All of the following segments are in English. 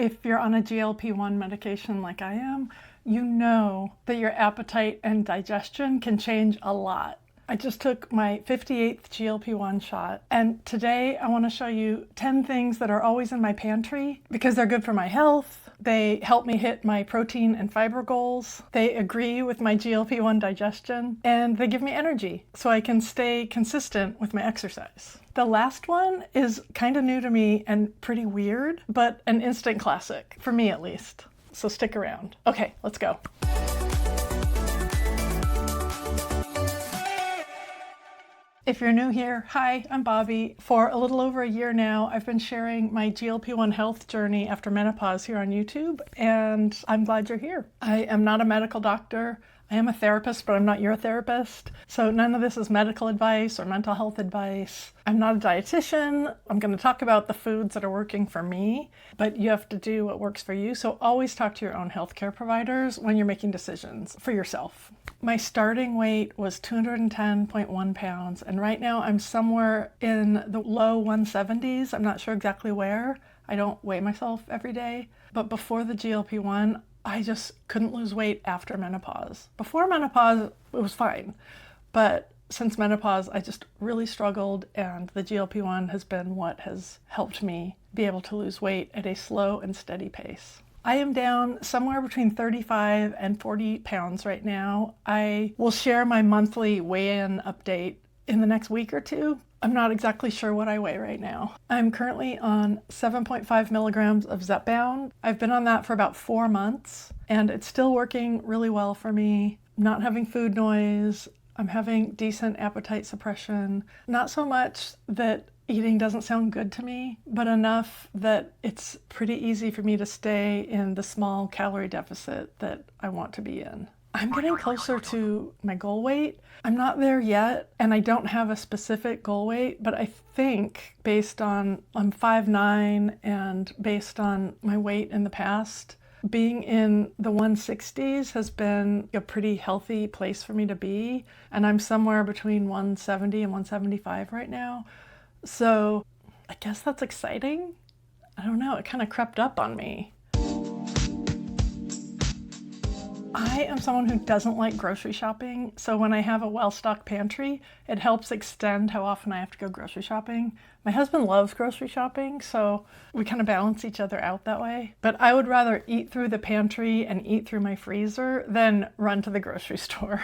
If you're on a GLP-1 medication like I am, you know that your appetite and digestion can change a lot. I just took my 58th GLP-1 shot, and today I want to show you 10 things that are always in my pantry because they're good for my health. They help me hit my protein and fiber goals. They agree with my GLP-1 digestion, and they give me energy so I can stay consistent with my exercise. The last one is kind of new to me and pretty weird, but an instant classic, for me at least. So stick around. Okay, let's go. If you're new here, hi, I'm Bobby. For a little over a year now, I've been sharing my GLP-1 health journey after menopause here on YouTube, and I'm glad you're here. I am not a medical doctor. I am a therapist, but I'm not your therapist. So none of this is medical advice or mental health advice. I'm not a dietitian. I'm going to talk about the foods that are working for me, but you have to do what works for you. So always talk to your own healthcare providers when you're making decisions for yourself. My starting weight was 210.1 pounds, and right now I'm somewhere in the low 170s. I'm not sure exactly where. I don't weigh myself every day, but before the GLP-1, I just couldn't lose weight after menopause. Before menopause, it was fine, but since menopause, I just really struggled, and the GLP-1 has been what has helped me be able to lose weight at a slow and steady pace. I am down somewhere between 35 and 40 pounds right now. I will share my monthly weigh-in update in the next week or two. I'm not exactly sure what I weigh right now. I'm currently on 7.5 milligrams of Zepbound. I've been on that for about 4 months, and it's still working really well for me. I'm not having food noise. I'm having decent appetite suppression. Not so much that eating doesn't sound good to me, but enough that it's pretty easy for me to stay in the small calorie deficit that I want to be in. I'm getting closer to my goal weight. I'm not there yet, and I don't have a specific goal weight, but I think based on I'm 5'9", and based on my weight in the past, being in the 160s has been a pretty healthy place for me to be, and I'm somewhere between 170 and 175 right now. So I guess that's exciting. I don't know, it kind of crept up on me. I am someone who doesn't like grocery shopping, so when I have a well-stocked pantry, it helps extend how often I have to go grocery shopping. My husband loves grocery shopping, so we kind of balance each other out that way. But I would rather eat through the pantry and eat through my freezer than run to the grocery store.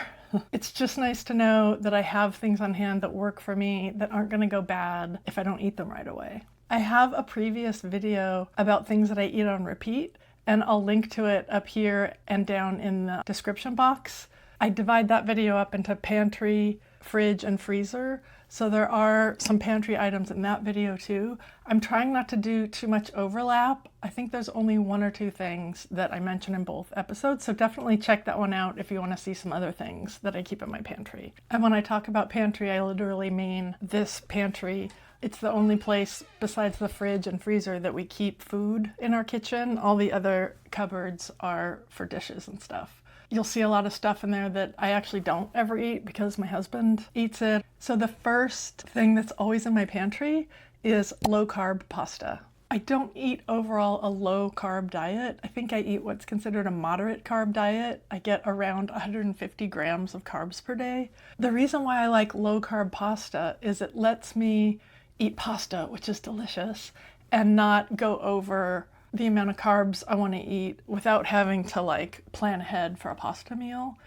It's just nice to know that I have things on hand that work for me that aren't going to go bad if I don't eat them right away. I have a previous video about things that I eat on repeat, and I'll link to it up here and down in the description box. I divide that video up into pantry, fridge, and freezer, so there are some pantry items in that video too. I'm trying not to do too much overlap. I think there's only 1 or 2 things that I mention in both episodes, so definitely check that one out if you want to see some other things that I keep in my pantry. And when I talk about pantry, I literally mean this pantry. It's the only place besides the fridge and freezer that we keep food in our kitchen. All the other cupboards are for dishes and stuff. You'll see a lot of stuff in there that I actually don't ever eat because my husband eats it. So the first thing that's always in my pantry is low-carb pasta. I don't eat overall a low-carb diet. I think I eat what's considered a moderate carb diet. I get around 150 grams of carbs per day. The reason why I like low-carb pasta is it lets me eat pasta, which is delicious, and not go over the amount of carbs I want to eat without having to plan ahead for a pasta meal.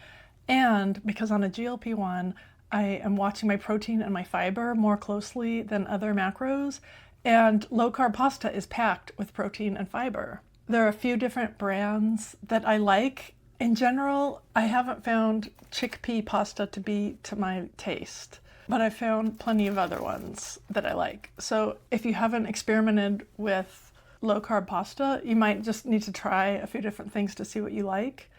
And because on a GLP-1, I am watching my protein and my fiber more closely than other macros, and low-carb pasta is packed with protein and fiber. There are a few different brands that I like. In general, I haven't found chickpea pasta to be to my taste, but I found plenty of other ones that I like. So if you haven't experimented with low-carb pasta, you might just need to try a few different things to see what you like.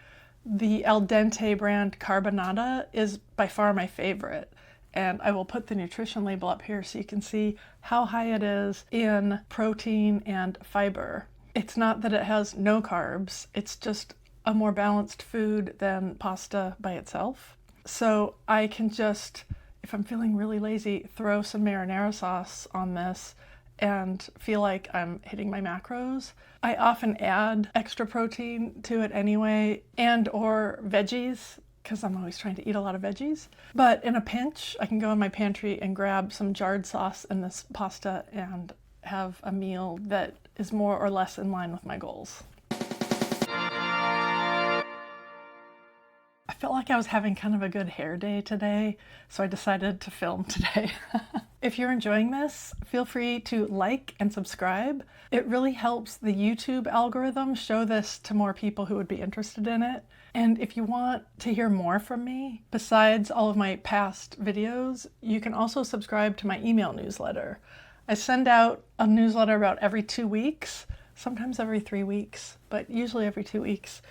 The al dente brand carbonata is by far my favorite, and I will put the nutrition label up here so you can see how high it is in protein and fiber. It's not that it has no carbs, it's just a more balanced food than pasta by itself. So I can just, if I'm feeling really lazy, throw some marinara sauce on this and feel like I'm hitting my macros. I often add extra protein to it anyway, and or veggies, because I'm always trying to eat a lot of veggies. But in a pinch, I can go in my pantry and grab some jarred sauce and this pasta and have a meal that is more or less in line with my goals. I felt like I was having kind of a good hair day today, so I decided to film today. If you're enjoying this, feel free to like and subscribe. It really helps the YouTube algorithm show this to more people who would be interested in it. And if you want to hear more from me, besides all of my past videos, you can also subscribe to my email newsletter. I send out a newsletter about every 2 weeks, sometimes every 3 weeks, but usually every 2 weeks.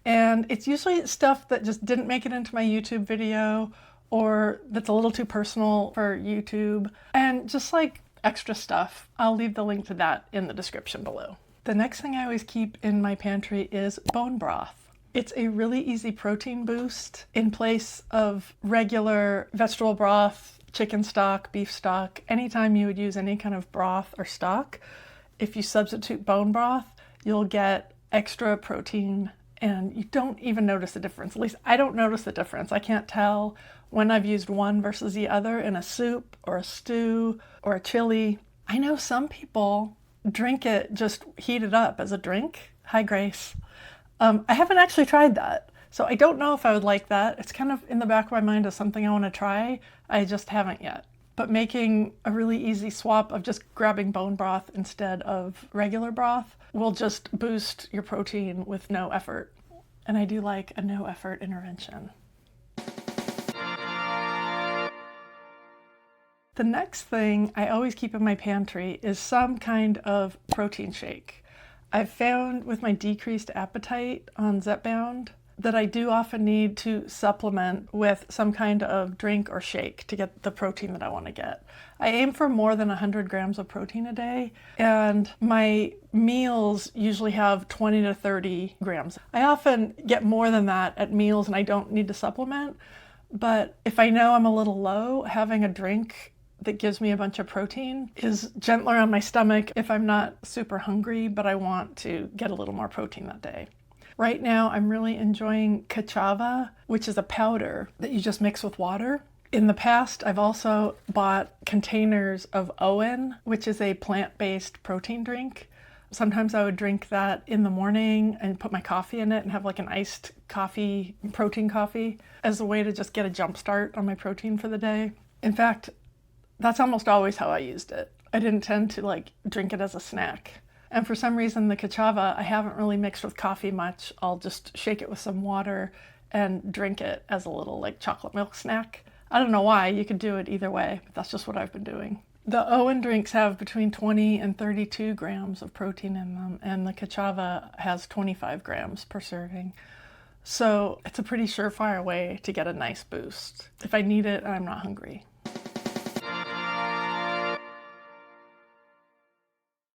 And it's usually stuff that just didn't make it into my YouTube video or that's a little too personal for YouTube, and just like extra stuff. I'll leave the link to that in the description below. The next thing I always keep in my pantry is bone broth. It's a really easy protein boost in place of regular vegetable broth, chicken stock, beef stock. Anytime you would use any kind of broth or stock, if you substitute bone broth, you'll get extra protein and you don't even notice the difference. At least I don't notice the difference. I can't tell when I've used one versus the other in a soup or a stew or a chili. I know some people drink it, just heat it up as a drink. Hi, Grace. I haven't actually tried that, so I don't know if I would like that. It's kind of in the back of my mind as something I want to try. I just haven't yet. But making a really easy swap of just grabbing bone broth instead of regular broth will just boost your protein with no effort. And I do like a no effort intervention. The next thing I always keep in my pantry is some kind of protein shake. I've found with my decreased appetite on Zepbound that I do often need to supplement with some kind of drink or shake to get the protein that I want to get. I aim for more than 100 grams of protein a day, and my meals usually have 20 to 30 grams. I often get more than that at meals and I don't need to supplement, but if I know I'm a little low, having a drink that gives me a bunch of protein is gentler on my stomach if I'm not super hungry, but I want to get a little more protein that day. Right now, I'm really enjoying Kachava, which is a powder that you just mix with water. In the past, I've also bought containers of OWYN, which is a plant-based protein drink. Sometimes I would drink that in the morning and put my coffee in it and have like an iced coffee, protein coffee, as a way to just get a jump start on my protein for the day. In fact, that's almost always how I used it. I didn't tend to like drink it as a snack. And for some reason, the Kachava, I haven't really mixed with coffee much. I'll just shake it with some water and drink it as a little like chocolate milk snack. I don't know why, you could do it either way, but that's just what I've been doing. The OWYN drinks have between 20 and 32 grams of protein in them, and the Kachava has 25 grams per serving. So it's a pretty surefire way to get a nice boost if I need it and I'm not hungry.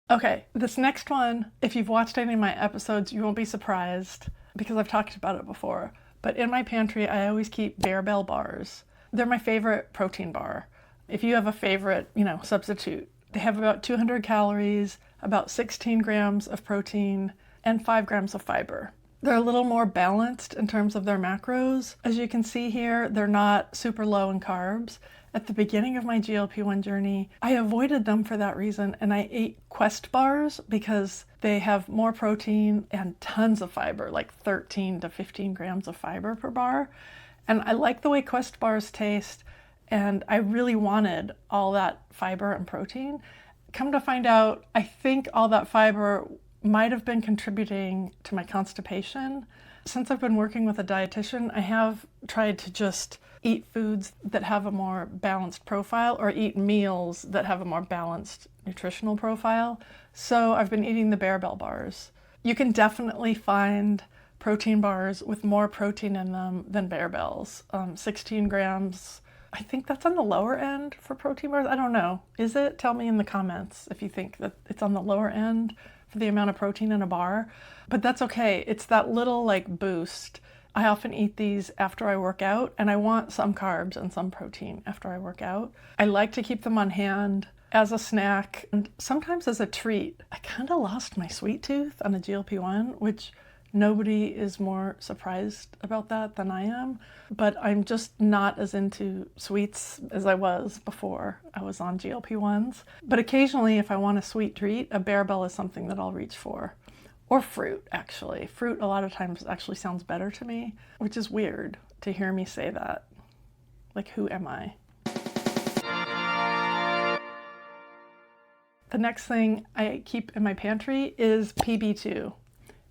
Okay, this next one, if you've watched any of my episodes, you won't be surprised because I've talked about it before. But in my pantry, I always keep Bear Bell bars. They're my favorite protein bar. If you have a favorite, substitute. They have about 200 calories, about 16 grams of protein, and 5 grams of fiber. They're a little more balanced in terms of their macros. As you can see here, they're not super low in carbs. At the beginning of my GLP-1 journey, I avoided them for that reason, and I ate Quest bars because they have more protein and tons of fiber, like 13 to 15 grams of fiber per bar. And I like the way Quest bars taste, and I really wanted all that fiber and protein. Come to find out, I think all that fiber might have been contributing to my constipation. Since I've been working with a dietitian, I have tried to just eat foods that have a more balanced profile or eat meals that have a more balanced nutritional profile. So I've been eating the Bear Bell bars. You can definitely find protein bars with more protein in them than Bear Bells. 16 grams. I think that's on the lower end for protein bars. I don't know. Is it? Tell me in the comments if you think that it's on the lower end for the amount of protein in a bar. But that's okay. It's that little boost. I often eat these after I work out, and I want some carbs and some protein after I work out. I like to keep them on hand as a snack, and sometimes as a treat. I kind of lost my sweet tooth on a GLP-1, which nobody is more surprised about that than I am, but I'm just not as into sweets as I was before I was on GLP-1s. But occasionally, if I want a sweet treat, a Bearbell is something that I'll reach for. Or fruit, actually. Fruit a lot of times actually sounds better to me, which is weird to hear me say that. Like, who am I? The next thing I keep in my pantry is PB2.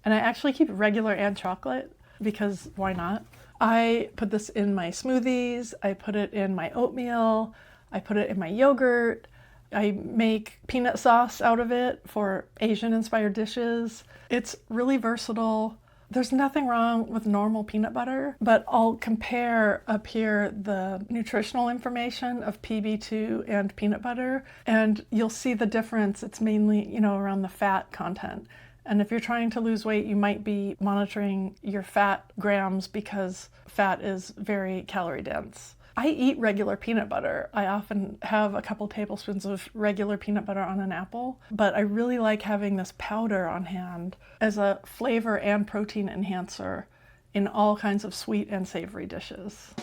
And I actually keep regular and chocolate because why not? I put this in my smoothies, I put it in my oatmeal, I put it in my yogurt, I make peanut sauce out of it for Asian-inspired dishes. It's really versatile. There's nothing wrong with normal peanut butter, but I'll compare up here the nutritional information of PB2 and peanut butter, and you'll see the difference. It's mainly, around the fat content. And if you're trying to lose weight, you might be monitoring your fat grams because fat is very calorie dense. I eat regular peanut butter. I often have a couple tablespoons of regular peanut butter on an apple, but I really like having this powder on hand as a flavor and protein enhancer in all kinds of sweet and savory dishes.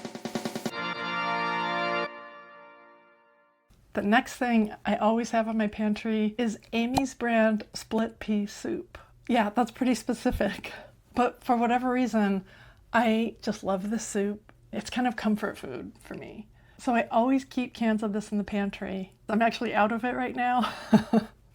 The next thing I always have in my pantry is Amy's brand split pea soup. Yeah, that's pretty specific. But for whatever reason, I just love this soup. It's kind of comfort food for me. So I always keep cans of this in the pantry. I'm actually out of it right now.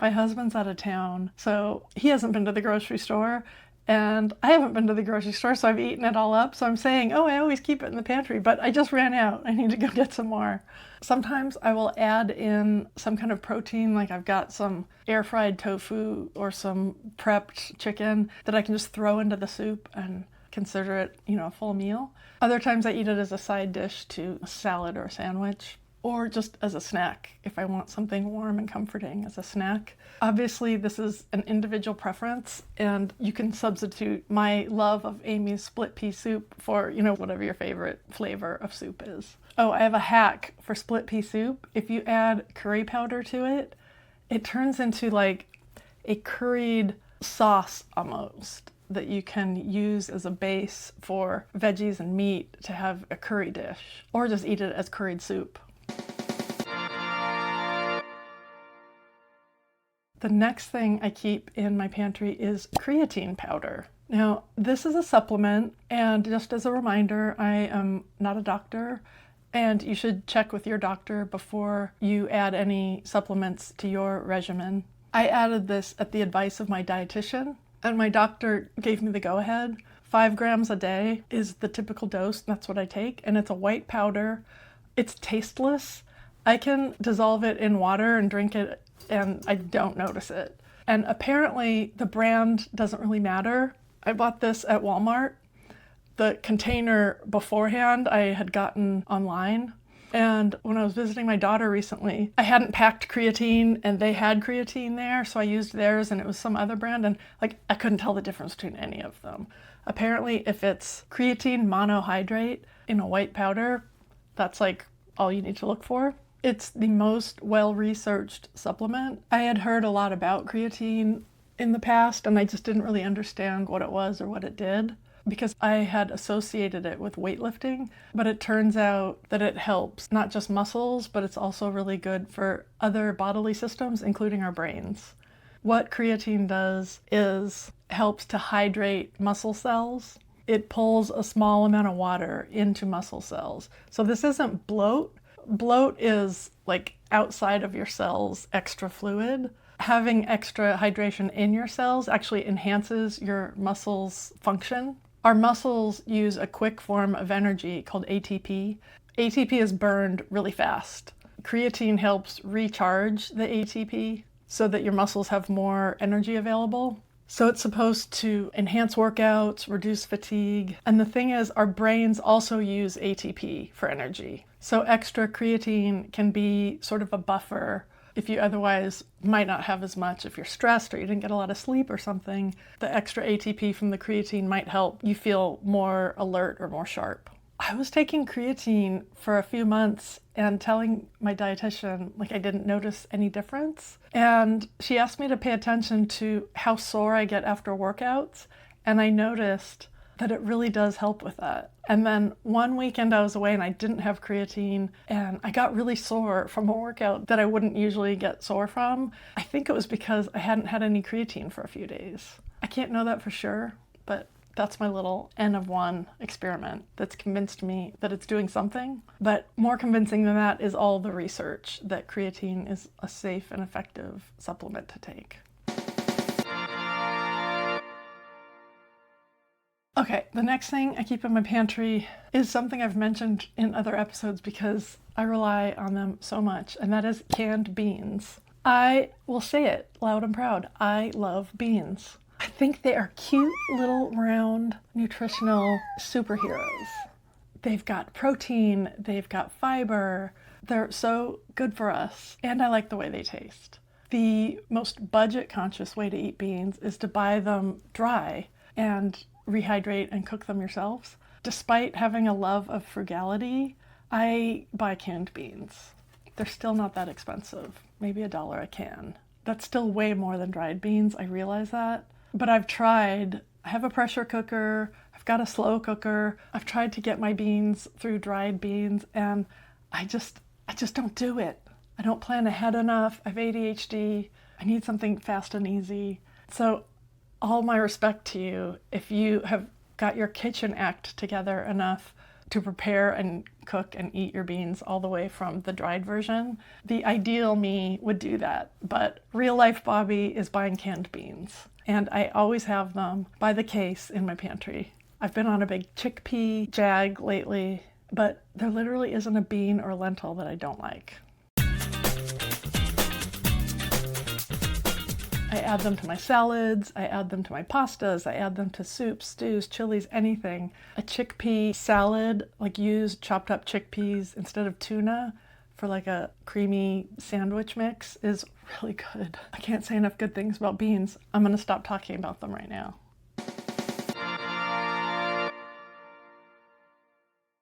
My husband's out of town, so he hasn't been to the grocery store. And I haven't been to the grocery store, so I've eaten it all up. So I'm saying, I always keep it in the pantry, but I just ran out. I need to go get some more. Sometimes I will add in some kind of protein, like I've got some air-fried tofu or some prepped chicken that I can just throw into the soup and consider it, a full meal. Other times I eat it as a side dish to a salad or a sandwich, or just as a snack if I want something warm and comforting as a snack. Obviously, this is an individual preference, and you can substitute my love of Amy's split pea soup for, whatever your favorite flavor of soup is. Oh, I have a hack for split pea soup. If you add curry powder to it, it turns into like a curried sauce almost that you can use as a base for veggies and meat to have a curry dish, or just eat it as curried soup. The next thing I keep in my pantry is creatine powder. Now, this is a supplement, and just as a reminder, I am not a doctor, and you should check with your doctor before you add any supplements to your regimen. I added this at the advice of my dietitian, and my doctor gave me the go-ahead. 5 grams a day is the typical dose. That's what I take, and it's a white powder. It's tasteless. I can dissolve it in water and drink it, and I don't notice it. And apparently the brand doesn't really matter. I bought this at Walmart. The container beforehand I had gotten online. And when I was visiting my daughter recently, I hadn't packed creatine and they had creatine there, so I used theirs and it was some other brand, and I couldn't tell the difference between any of them. Apparently, if it's creatine monohydrate in a white powder, that's all you need to look for. It's the most well-researched supplement. I had heard a lot about creatine in the past, and I just didn't really understand what it was or what it did because I had associated it with weightlifting, but it turns out that it helps not just muscles, but it's also really good for other bodily systems, including our brains. What creatine does is helps to hydrate muscle cells. It pulls a small amount of water into muscle cells. So this isn't bloat. Bloat is outside of your cells, extra fluid. Having extra hydration in your cells actually enhances your muscles' function. Our muscles use a quick form of energy called ATP. ATP is burned really fast. Creatine helps recharge the ATP so that your muscles have more energy available. So it's supposed to enhance workouts, reduce fatigue. And the thing is, our brains also use ATP for energy. So extra creatine can be sort of a buffer if you otherwise might not have as much. If you're stressed or you didn't get a lot of sleep or something, the extra ATP from the creatine might help you feel more alert or more sharp. I I was taking creatine for a few months and telling my dietitian like I didn't notice any difference. And she asked me to pay attention to how sore I get after workouts. And I noticed that it really does help with that. And then one weekend I was away and I didn't have creatine and I got really sore from a workout that I wouldn't usually get sore from. I think it was because I hadn't had any creatine for a few days. I can't know that for sure, but that's my little N of 1 experiment that's convinced me that it's doing something. But more convincing than that is all the research that creatine is a safe and effective supplement to take. Okay, the next thing I keep in my pantry is something I've mentioned in other episodes because I rely on them so much, and that is canned beans. I will say it loud and proud. I love beans. I think they are cute little round nutritional superheroes. They've got protein, they've got fiber, they're so good for us, and I like the way they taste. The most budget conscious way to eat beans is to buy them dry and rehydrate and cook them yourselves. Despite having a love of frugality, I buy canned beans. They're still not that expensive, maybe $1 a can. That's still way more than dried beans, I realize that. But I've tried. I have a pressure cooker, I've got a slow cooker. I've tried to get my beans through dried beans and I just don't do it. I don't plan ahead enough. I have ADHD. I need something fast and easy. So all my respect to you if you have got your kitchen act together enough to prepare and cook and eat your beans all the way from the dried version. The ideal me would do that, but real life Bobby is buying canned beans. And I always have them by the case in my pantry. I've been on a big chickpea jag lately, but there literally isn't a bean or lentil that I don't like. I add them to my salads, I add them to my pastas, I add them to soups, stews, chilies, anything. A chickpea salad, like use chopped up chickpeas instead of tuna for like a creamy sandwich mix is really good. I can't say enough good things about beans. I'm gonna stop talking about them right now.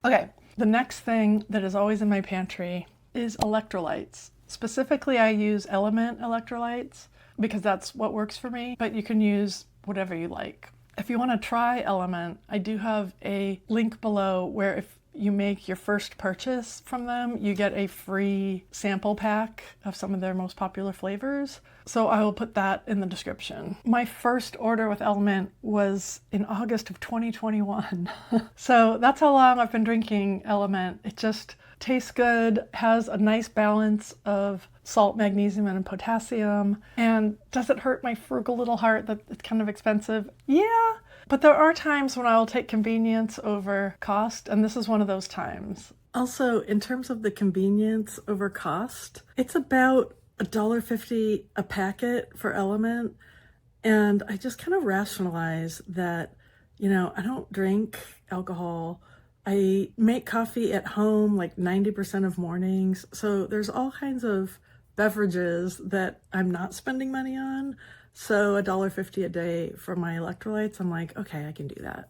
Okay, the next thing that is always in my pantry is electrolytes. Specifically, I use LMNT electrolytes because that's what works for me, but you can use whatever you like. If you want to try LMNT, I do have a link below where if you make your first purchase from them, you get a free sample pack of some of their most popular flavors. So I will put that in the description. My first order with LMNT was in August of 2021. So that's how long I've been drinking LMNT. It just tastes good, has a nice balance of salt, magnesium, and potassium. And does it hurt my frugal little heart that it's kind of expensive? Yeah, but there are times when I will take convenience over cost, and this is one of those times. Also, in terms of the convenience over cost, it's about $1.50 a packet for LMNT. And I just kind of rationalize that, I don't drink alcohol. I make coffee at home like 90% of mornings. So there's all kinds of beverages that I'm not spending money on. So $1.50 a day for my electrolytes, I'm like, okay, I can do that.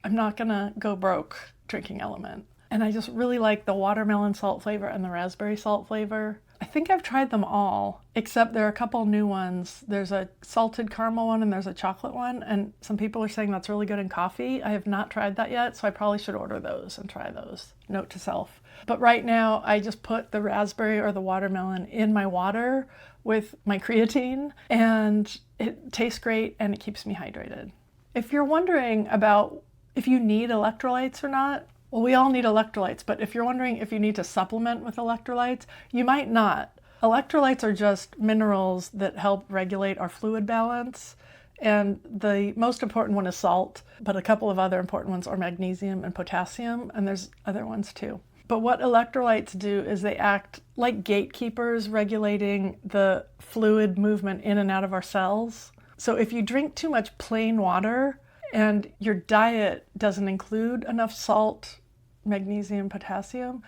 I'm not gonna go broke drinking LMNT. And I just really like the watermelon salt flavor and the raspberry salt flavor. I think I've tried them all, except there are a couple new ones. There's a salted caramel one and there's a chocolate one, and some people are saying that's really good in coffee. I have not tried that yet, so I probably should order those and try those. Note to self. But right now, I just put the raspberry or the watermelon in my water with my creatine, and it tastes great and it keeps me hydrated. If you're wondering about if you need electrolytes or not, well, we all need electrolytes, but if you're wondering if you need to supplement with electrolytes, you might not. Electrolytes are just minerals that help regulate our fluid balance, and the most important one is salt, but a couple of other important ones are magnesium and potassium, and there's other ones too. But what electrolytes do is they act like gatekeepers regulating the fluid movement in and out of our cells. So if you drink too much plain water and your diet doesn't include enough salt, magnesium, potassium,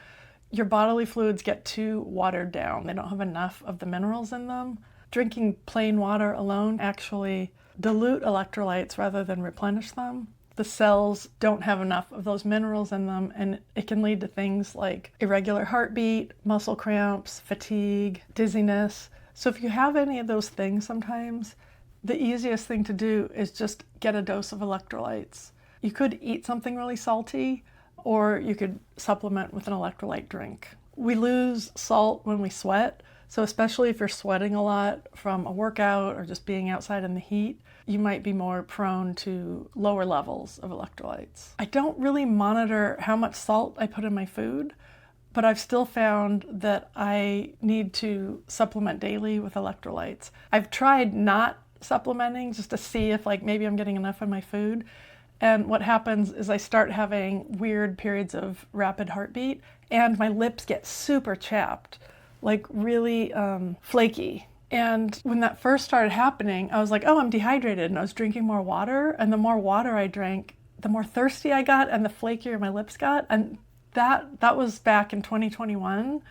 your bodily fluids get too watered down. They don't have enough of the minerals in them. Drinking plain water alone actually dilute electrolytes rather than replenish them. the cells don't have enough of those minerals in them, and it can lead to things like irregular heartbeat, muscle cramps, fatigue, dizziness. So if you have any of those things sometimes, the easiest thing to do is just get a dose of electrolytes. You could eat something really salty, or you could supplement with an electrolyte drink. We lose salt when we sweat, so especially if you're sweating a lot from a workout or just being outside in the heat, you might be more prone to lower levels of electrolytes. I don't really monitor how much salt I put in my food, but I've still found that I need to supplement daily with electrolytes. I've tried not supplementing just to see if maybe I'm getting enough in my food. And what happens is I start having weird periods of rapid heartbeat and my lips get super chapped, really flaky. And when that first started happening, I was like, oh, I'm dehydrated. And I was drinking more water. And the more water I drank, the more thirsty I got and the flakier my lips got. And that was back in 2021.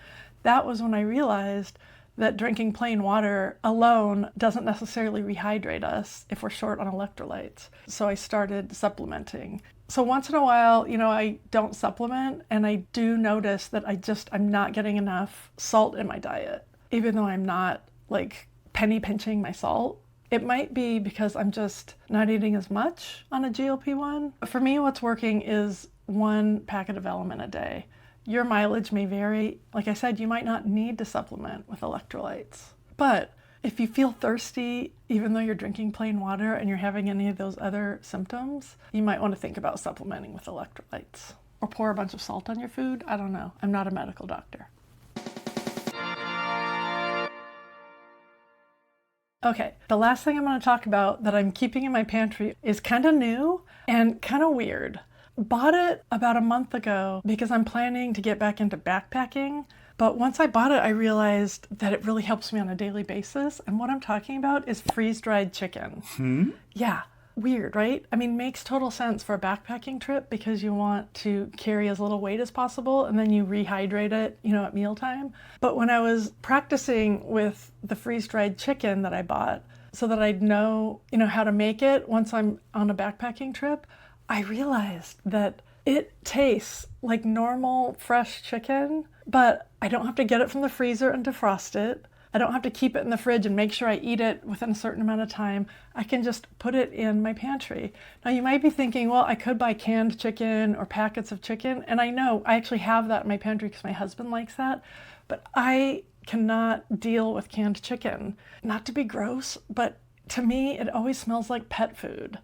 That was when I realized that drinking plain water alone doesn't necessarily rehydrate us if we're short on electrolytes. So I started supplementing. So once in a while, I don't supplement, and I do notice that I'm not getting enough salt in my diet, even though I'm not penny pinching my salt. It might be because I'm just not eating as much on a GLP-1. For me, what's working is 1 packet of LMNT a day. Your mileage may vary. Like I said, you might not need to supplement with electrolytes. But if you feel thirsty, even though you're drinking plain water and you're having any of those other symptoms, you might want to think about supplementing with electrolytes. Or pour a bunch of salt on your food. I don't know. I'm not a medical doctor. Okay, the last thing I'm going to talk about that I'm keeping in my pantry is kind of new and kind of weird. Bought it about a month ago because I'm planning to get back into backpacking. But once I bought it, I realized that it really helps me on a daily basis. And what I'm talking about is freeze-dried chicken. Yeah, weird, right? I mean, makes total sense for a backpacking trip because you want to carry as little weight as possible and then you rehydrate it, at mealtime. But when I was practicing with the freeze-dried chicken that I bought so that I'd know, how to make it once I'm on a backpacking trip, I realized that it tastes like normal fresh chicken, but I don't have to get it from the freezer and defrost it. I don't have to keep it in the fridge and make sure I eat it within a certain amount of time. I can just put it in my pantry. Now you might be thinking, well, I could buy canned chicken or packets of chicken. And I know I actually have that in my pantry because my husband likes that. But I cannot deal with canned chicken. Not to be gross, but to me, it always smells like pet food.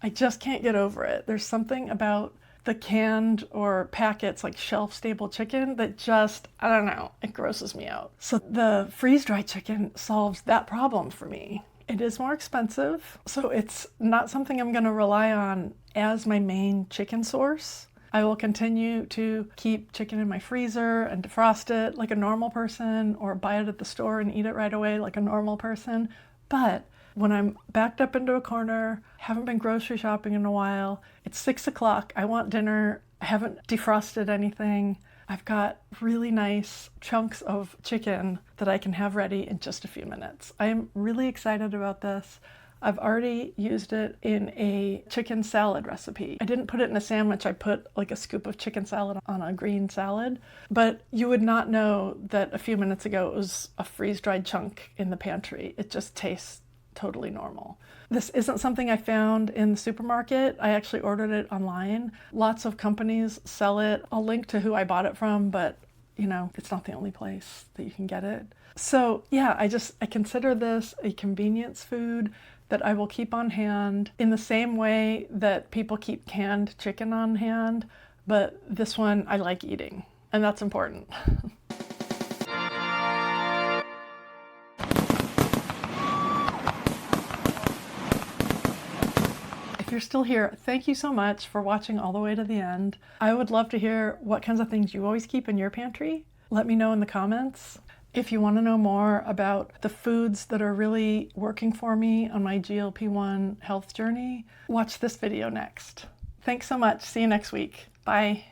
I just can't get over it. There's something about the canned or packets like shelf-stable chicken that just, I don't know, it grosses me out. So the freeze-dried chicken solves that problem for me. It is more expensive, so it's not something I'm going to rely on as my main chicken source. I will continue to keep chicken in my freezer and defrost it like a normal person, or buy it at the store and eat it right away like a normal person. But when I'm backed up into a corner, haven't been grocery shopping in a while, it's 6 o'clock, I want dinner, I haven't defrosted anything, I've got really nice chunks of chicken that I can have ready in just a few minutes. I am really excited about this. I've already used it in a chicken salad recipe. I didn't put it in a sandwich, I put a scoop of chicken salad on a green salad, but you would not know that a few minutes ago it was a freeze-dried chunk in the pantry. It just tastes totally normal. This isn't something I found in the supermarket. I actually ordered it online. Lots of companies sell it. I'll link to who I bought it from, but it's not the only place that you can get it. So yeah, I consider this a convenience food that I will keep on hand in the same way that people keep canned chicken on hand, but this one I like eating, and that's important. If you're still here, thank you so much for watching all the way to the end. I would love to hear what kinds of things you always keep in your pantry. Let me know in the comments. If you want to know more about the foods that are really working for me on my GLP-1 health journey, watch this video next. Thanks so much. See you next week. Bye.